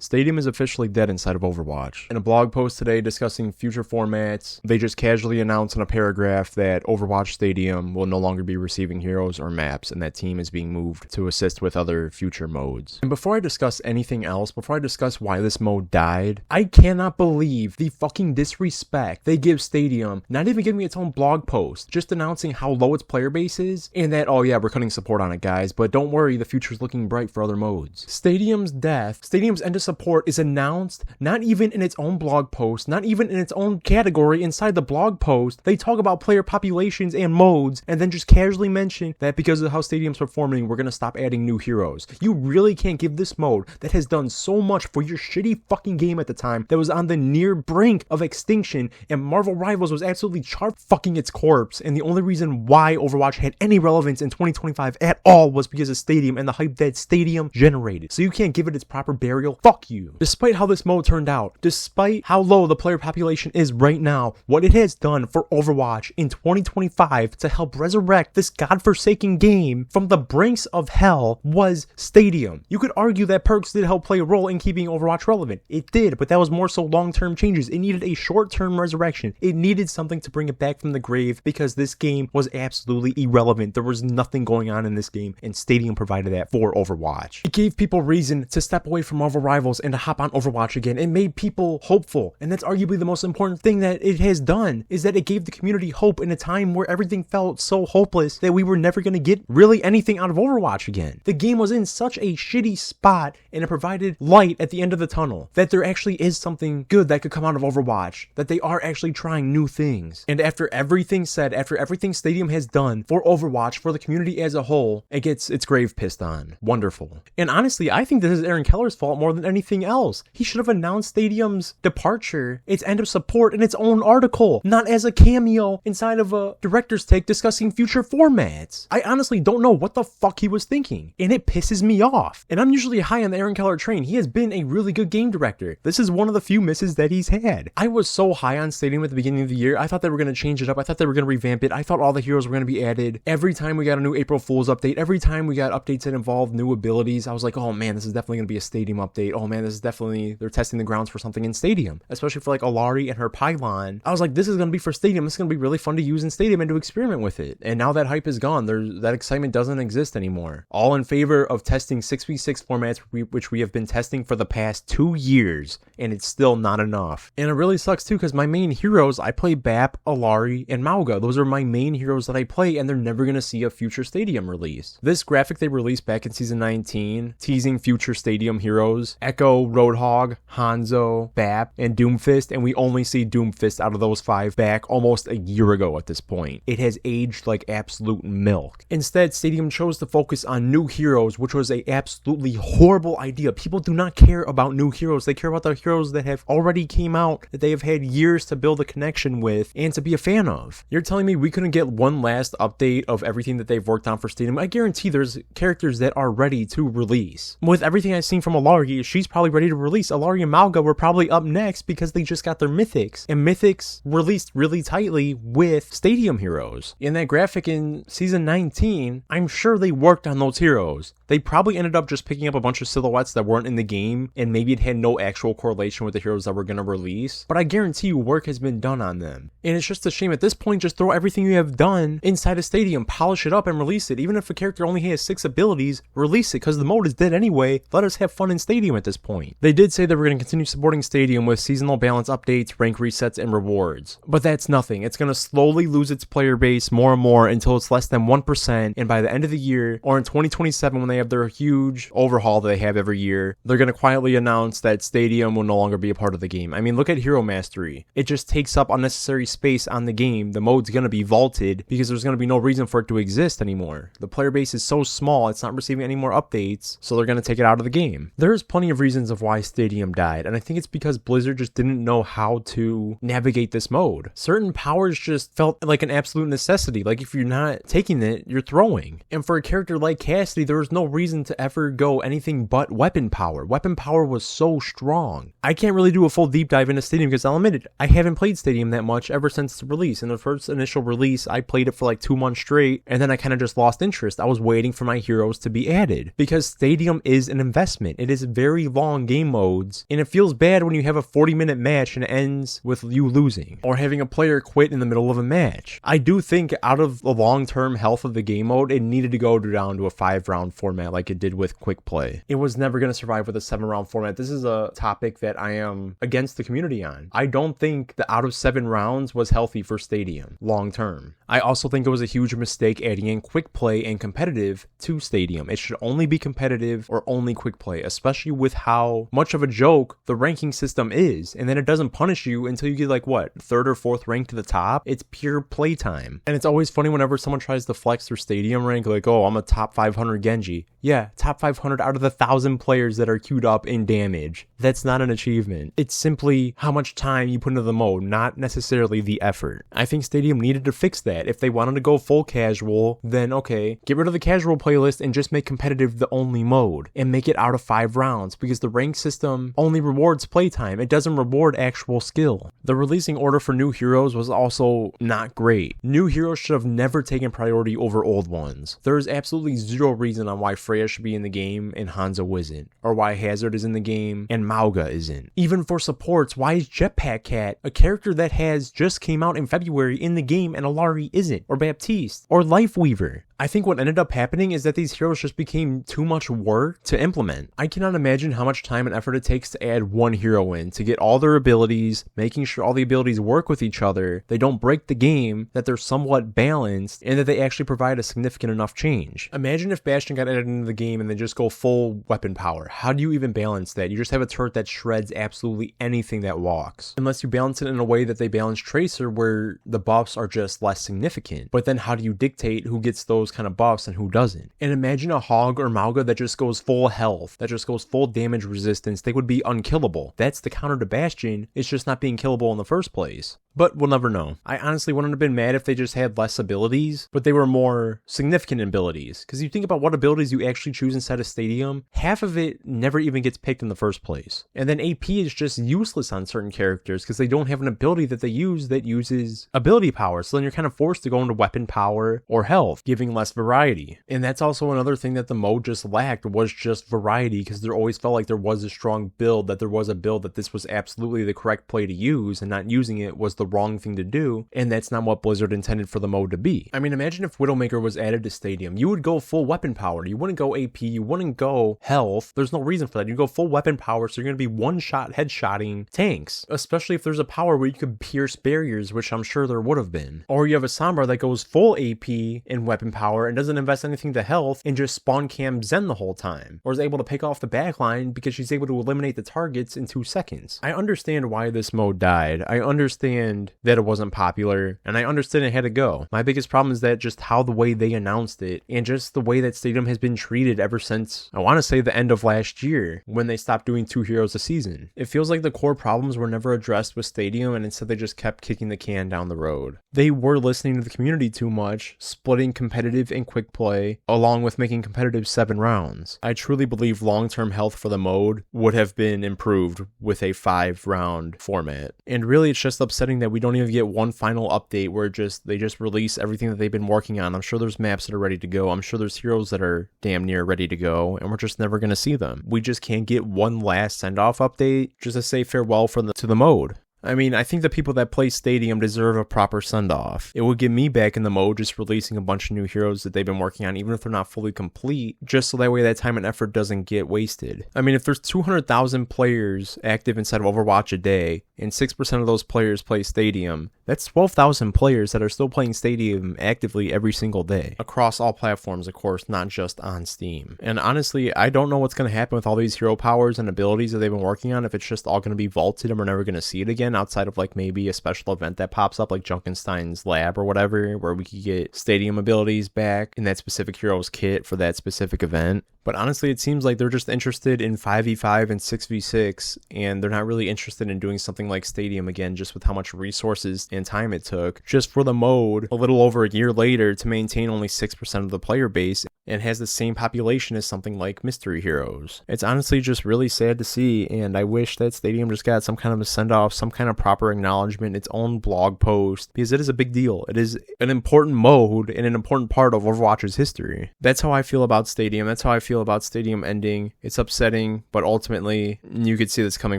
Stadium is officially dead inside of Overwatch. In a blog post today discussing future formats, they just casually announced in a paragraph that Overwatch Stadium will no longer be receiving heroes or maps, and that team is being moved to assist with other future modes. And before I discuss anything else, before I discuss why this mode died, I cannot believe the fucking disrespect they give Stadium, not even giving its own blog post, just announcing how low its player base is, and that, oh yeah, we're cutting support on it, guys, but don't worry, the future's looking bright for other modes. Stadium's death, Stadium's end of support is announced not even in its own blog post, not even in its own category inside the blog post. They talk about player populations and modes and then just casually mention that because of how Stadium's performing, we're gonna stop adding new heroes. You really can't give this mode that has done so much for your shitty fucking game at the time, that was on the near brink of extinction, and Marvel Rivals was absolutely fucking its corpse, and the only reason why Overwatch had any relevance in 2025 at all was because of Stadium and the hype that Stadium generated. So you can't give it its proper burial? Fuck you. Despite how this mode turned out, despite how low the player population is right now, what it has done for Overwatch in 2025 to help resurrect this godforsaken game from the brinks of hell was Stadium. You could argue that perks did help play a role in keeping Overwatch relevant. It did, but that was more so long-term changes. It needed a short-term resurrection. It needed something to bring it back from the grave because this game was absolutely irrelevant. There was nothing going on in this game, and Stadium provided that for Overwatch. It gave people reason to step away from Marvel Rivals and to hop on Overwatch again. It made people hopeful, and that's arguably the most important thing that it has done, is that it gave the community hope in a time where everything felt so hopeless that we were never going to get really anything out of Overwatch again. The game was in such a shitty spot, and it provided light at the end of the tunnel, that there actually is something good that could come out of Overwatch, that they are actually trying new things. And after everything said, after everything Stadium has done for Overwatch, for the community as a whole, it gets its grave pissed on. Wonderful. And honestly, I think this is Aaron Keller's fault more than anything else. He should have announced Stadium's departure, its end of support, in its own article, not as a cameo inside of a director's take discussing future formats. I honestly don't know what the fuck he was thinking, and it pisses me off. And I'm usually high on the Aaron Keller train. He has been a really good game director. This is one of the few misses that he's had. I was so high on Stadium at the beginning of the year. I thought they were going to change it up. I thought they were going to revamp it. I thought all the heroes were going to be added. Every time we got a new April Fool's update, every time we got updates that involved new abilities, I was like, oh man, this is definitely going to be a Stadium update. Oh man, this is definitely, they're testing the grounds for something in Stadium, especially for like Alari and her pylon. I was like, this is going to be for Stadium. This is going to be really fun to use in Stadium and to experiment with it. And now that hype is gone. That excitement doesn't exist anymore. All in favor of testing 6v6 formats, which we have been testing for the past 2 years, and it's still not enough. And it really sucks too, because my main heroes, I play BAP, Alari, and Mauga. Those are my main heroes that I play, and they're never going to see a future Stadium release. This graphic they released back in season 19, teasing future Stadium heroes, Echo, Roadhog, Hanzo, BAP, and Doomfist, and we only see Doomfist out of those 5 back almost a year ago at this point. It has aged like absolute milk. Instead, Stadium chose to focus on new heroes, which was a absolutely horrible idea. People do not care about new heroes. They care about the heroes that have already came out, that they have had years to build a connection with and to be a fan of. You're telling me we couldn't get one last update of everything that they've worked on for Stadium? I guarantee there's characters that are ready to release. With everything I've seen from Alari, she's probably ready to release. Alari and Mauga were probably up next because they just got their mythics, and mythics released really tightly with Stadium heroes. In that graphic in season 19, I'm sure they worked on those heroes. They probably ended up just picking up a bunch of silhouettes that weren't in the game, and maybe it had no actual correlation with the heroes that we're going to release, but I guarantee you work has been done on them. And it's just a shame at this point, just throw everything you have done inside a Stadium, polish it up and release it. Even if a character only has 6 abilities, release it, because the mode is dead anyway. Let us have fun in Stadium at this point. They did say that we're going to continue supporting Stadium with seasonal balance updates, rank resets, and rewards, but that's nothing. It's going to slowly lose its player base more and more until it's less than 1%, and by the end of the year, or in 2027 when they have their huge overhaul that they have every year, they're going to quietly announce that Stadium will no longer be a part of the game. I mean, look at Hero Mastery. It just takes up unnecessary space on the game. The mode's going to be vaulted because there's going to be no reason for it to exist anymore. The player base is so small, it's not receiving any more updates, so they're going to take it out of the game. There's plenty of reasons of why Stadium died, and I think it's because Blizzard just didn't know how to navigate this mode. Certain powers just felt like an absolute necessity. Like if you're not taking it, you're throwing. And for a character like Cassidy, there was no reason to ever go anything but weapon power. Weapon power was so strong. I can't really do a full deep dive into Stadium because I'll admit it, I haven't played Stadium that much ever since the release. In the first initial release, I played it for like 2 months straight, and then I kind of just lost interest. I was waiting for my heroes to be added because Stadium is an investment. It is very really long game modes, and it feels bad when you have a 40-minute match and it ends with you losing, or having a player quit in the middle of a match. I do think out of the long-term health of the game mode, it needed to go down to a 5-round format like it did with quick play. It was never going to survive with a 7-round format. This is a topic that I am against the community on. I don't think the out of 7 rounds was healthy for Stadium long-term. I also think it was a huge mistake adding in quick play and competitive to Stadium. It should only be competitive or only quick play, especially with how much of a joke the ranking system is. And then it doesn't punish you until you get like what, 3rd or 4th rank to the top. It's pure playtime. And it's always funny whenever someone tries to flex their Stadium rank, like, oh, I'm a top 500 Genji. Yeah, top 500 out of the 1,000 players that are queued up in damage. That's not an achievement. It's simply how much time you put into the mode, not necessarily the effort. I think Stadium needed to fix that. If they wanted to go full casual, then okay, get rid of the casual playlist and just make competitive the only mode and make it out of 5 rounds, because the rank system only rewards playtime. It doesn't reward actual skill. The releasing order for new heroes was also not great. New heroes should have never taken priority over old ones. There is absolutely zero reason on why Freya should be in the game and Hanzo isn't, or why Hazard is in the game and Mauga isn't. Even for supports, why is Jetpack Cat, a character that has just came out in February, in the game and Alari isn't, or Baptiste, or Lifeweaver? I think what ended up happening is that these heroes just became too much work to implement. I cannot imagine how much time and effort it takes to add one hero in, to get all their abilities, making sure all the abilities work with each other, they don't break the game, that they're somewhat balanced, and that they actually provide a significant enough change. Imagine if Bastion got added into the game and they just go full weapon power. How do you even balance that? You just have a turret that shreds absolutely anything that walks. Unless you balance it in a way that they balance Tracer, where the buffs are just less significant. But then how do you dictate who gets those kind of buffs and who doesn't? And imagine a Hog or Mauga that just goes full health, that just goes full damage resistance. They would be unkillable. That's the counter to Bastion. It's just not being killable in the first place. But we'll never know. I honestly wouldn't have been mad if they just had less abilities, but they were more significant abilities. Because you think about what abilities you actually choose inside a Stadium, half of it never even gets picked in the first place. And then AP is just useless on certain characters because they don't have an ability that they use that uses ability power. So then you're kind of forced to go into weapon power or health, giving less variety. And that's also another thing that the mode just lacked, was just variety, because there always felt like there was a strong build, that there was a build that this was absolutely the correct play to use, and not using it was the wrong thing to do, and that's not what Blizzard intended for the mode to be. I mean, imagine if Widowmaker was added to Stadium. You would go full weapon power. You wouldn't go AP, you wouldn't go health. There's no reason for that. You go full weapon power, so you're going to be one-shot headshotting tanks, especially if there's a power where you could pierce barriers, which I'm sure there would have been. Or you have a Sombra that goes full AP in weapon power and doesn't invest anything to health and just spawn cam Zen the whole time, or is able to pick off the backline because she's able to eliminate the targets in 2 seconds. I understand why this mode died. I understand that it wasn't popular, and I understand it had to go. My biggest problem is that just how the way they announced it, and just the way that Stadium has been treated ever since, I want to say, the end of last year, when they stopped doing 2 heroes a season. It feels like the core problems were never addressed with Stadium, and instead they just kept kicking the can down the road. They were listening to the community too much, splitting competitive and quick play, along with making competitive 7 rounds. I truly believe long-term health for the mode would have been improved with a 5-round format. And really, it's just upsetting that we don't even get one final update where they just release everything that they've been working on. I'm sure there's maps that are ready to go. I'm sure there's heroes that are damn near ready to go, and we're just never going to see them. We just can't get one last send-off update just to say farewell to the mode. I mean, I think the people that play Stadium deserve a proper send-off. It would get me back in the mode just releasing a bunch of new heroes that they've been working on, even if they're not fully complete, just so that way that time and effort doesn't get wasted. I mean, if there's 200,000 players active inside of Overwatch a day, and 6% of those players play Stadium, that's 12,000 players that are still playing Stadium actively every single day. Across all platforms, of course, not just on Steam. And honestly, I don't know what's going to happen with all these hero powers and abilities that they've been working on, if it's just all going to be vaulted and we're never going to see it again, outside of like maybe a special event that pops up like Junkenstein's Lab or whatever, where we could get Stadium abilities back in that specific hero's kit for that specific event. But honestly, it seems like they're just interested in 5v5 and 6v6, and they're not really interested in doing something like Stadium again, just with how much resources and time it took just for the mode a little over a year later to maintain only 6% of the player base and has the same population as something like Mystery Heroes. It's honestly just really sad to see, and I wish that stadium just got some kind of a send-off, some kind of proper acknowledgement, its own blog post, because it is a big deal. It is an important mode and an important part of Overwatch's history. That's how I feel about stadium. That's how I feel about stadium ending. It's upsetting, but ultimately, you could see this coming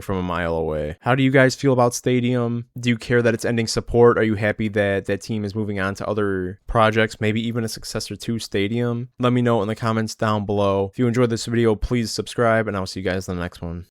from a mile away. How do you guys feel about stadium? Do you care that it's ending support? Are you happy that that team is moving on to other projects, maybe even a successor to stadium? Let me know in the comments down below. If you enjoyed this video, please subscribe, and I'll see you guys in the next one.